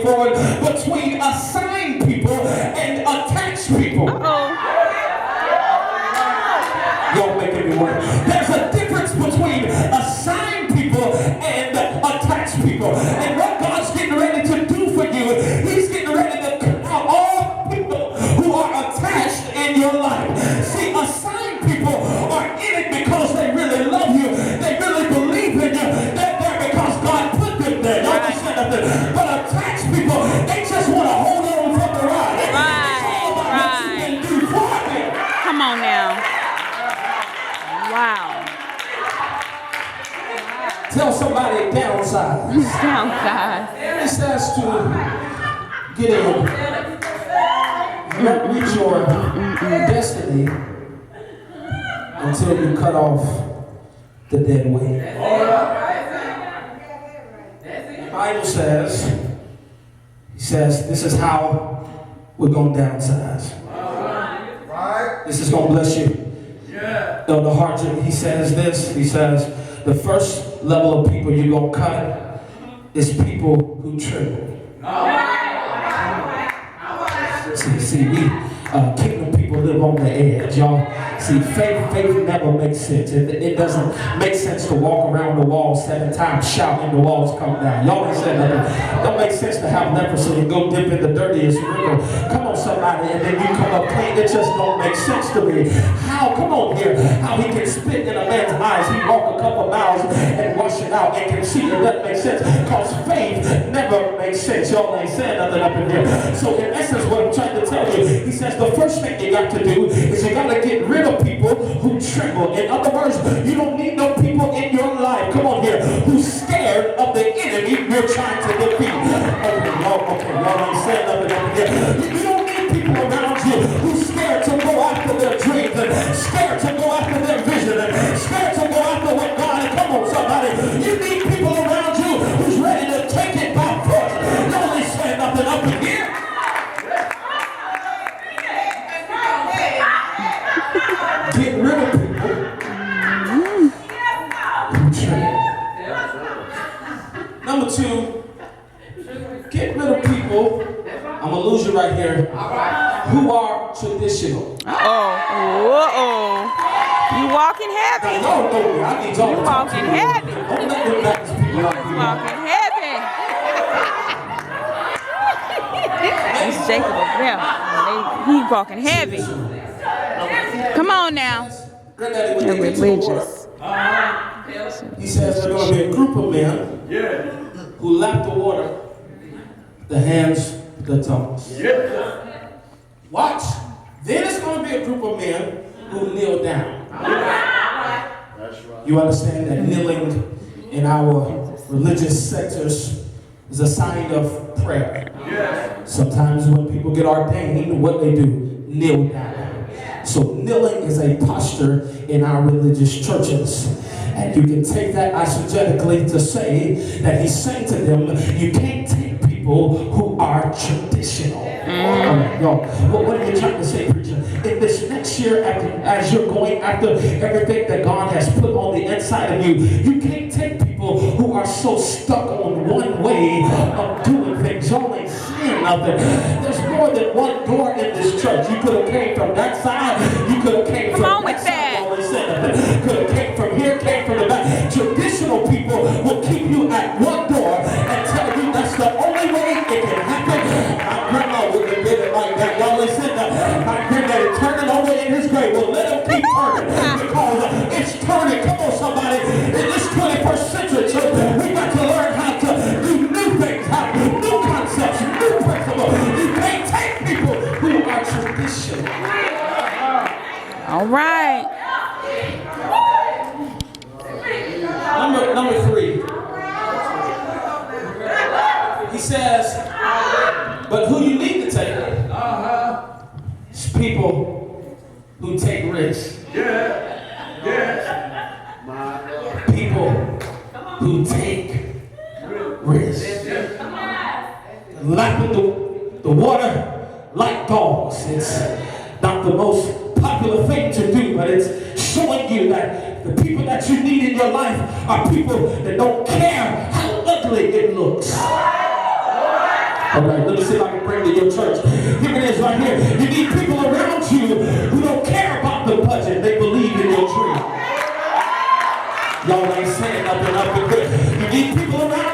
forward, between assigned people and attached people. Y'all making me work. There's a difference between assigned people and attached people. And what God's getting ready to do for you, He's getting ready to cut out all people who are attached in your life. See, assigned people are in it because they really love you. They really believe in you. They're there because God put them there. Y'all just said nothing. But attached people, they just want to hold on for the ride. Right. Come on now. Wow. Tell somebody downsize. Downsize. It says to get in. You don't reach your destiny until you cut off the dead weight. The Bible says, He says, this is how we're going to downsize. This is going to bless you. Elder Hartman, he says this. He says, the first level of people you're going to cut is people who tremble. See, we kingdom people live on the edge, y'all. See, faith never makes sense. It doesn't make sense to walk around the wall 7 times, shout, and the walls come down. Y'all ain't saying nothing. It don't make sense to have leprosy and go dip in the dirtiest river. Come on, somebody, and then you come up clean. It just don't make sense to me. How? Come on here. How he can spit in a man's eyes. He walk a couple miles and wash it out and can see it. That makes sense. Because faith never makes sense. Y'all ain't saying nothing up in here. So in essence, what I'm trying to tell you, he says the first thing you got to do is you got to get rid of people who tremble. In other words, you don't need no people in your life, come on here, who's scared of the enemy you're trying to defeat. Y'all ain't saying nothing up here. You don't need people around you who's scared to go after their dreams and scared to go after their vision and scared to go after what God. Come on, somebody. You need people around you who's ready to take it by force. Y'all ain't saying nothing up in here. Get rid of people who tremble. Number 2, get rid of people, I'm going to lose you right here, who are traditional. You walking heavy. Y'all know me. I need y'all You to talk to walking me. heavy. Don't let them back to people like me. Walking heavy. He's shaking over there. He walking heavy. Come on now. Granddaddy, when They're they get to the religious. water, he says there's going to be a group of men who lap the water, the hands, the tongues. Watch. Then it's going to be a group of men who kneel down. You understand that kneeling in our religious sectors is a sign of prayer. Sometimes when people get ordained, what they do, kneel down. So kneeling is a posture in our religious churches. And you can take that eisegetically to say that he's saying to them, you can't take people who are traditional. Y'all, what are you trying to say, preacher? In this next year, as you're going after everything that God has put on the inside of you, you can't take people who are so stuck on one way of doing things. Y'all ain't seeing nothing. There's more than one door in this church. You could have came from that side. You could have came from that side. Y'all ain't saying nothing. Could have came from here, came from the back. Traditional people will keep you at one door and tell you that's the only way it can happen. My grandma wouldn't have did it like that. Y'all ain't saying that. My granddaddy turning over in his grave. Well, let him keep turning because it's turning. Come on, somebody. In this 21st century, church, we got to learn how to do new things, new concepts, new principles. You can't take people who are traditional. All right. Number 3. He says, but who you need to take is people who take risks. People who take risks. Lapping the water like dogs. It's not the most popular thing to do, but it's showing you that the people that you need in your life are people that don't care how ugly it looks. All right, let me see if I can bring to your church. Here it is right here. You need people around you who don't care about the budget. They believe in your dream. Y'all ain't saying nothing up and good. You need people around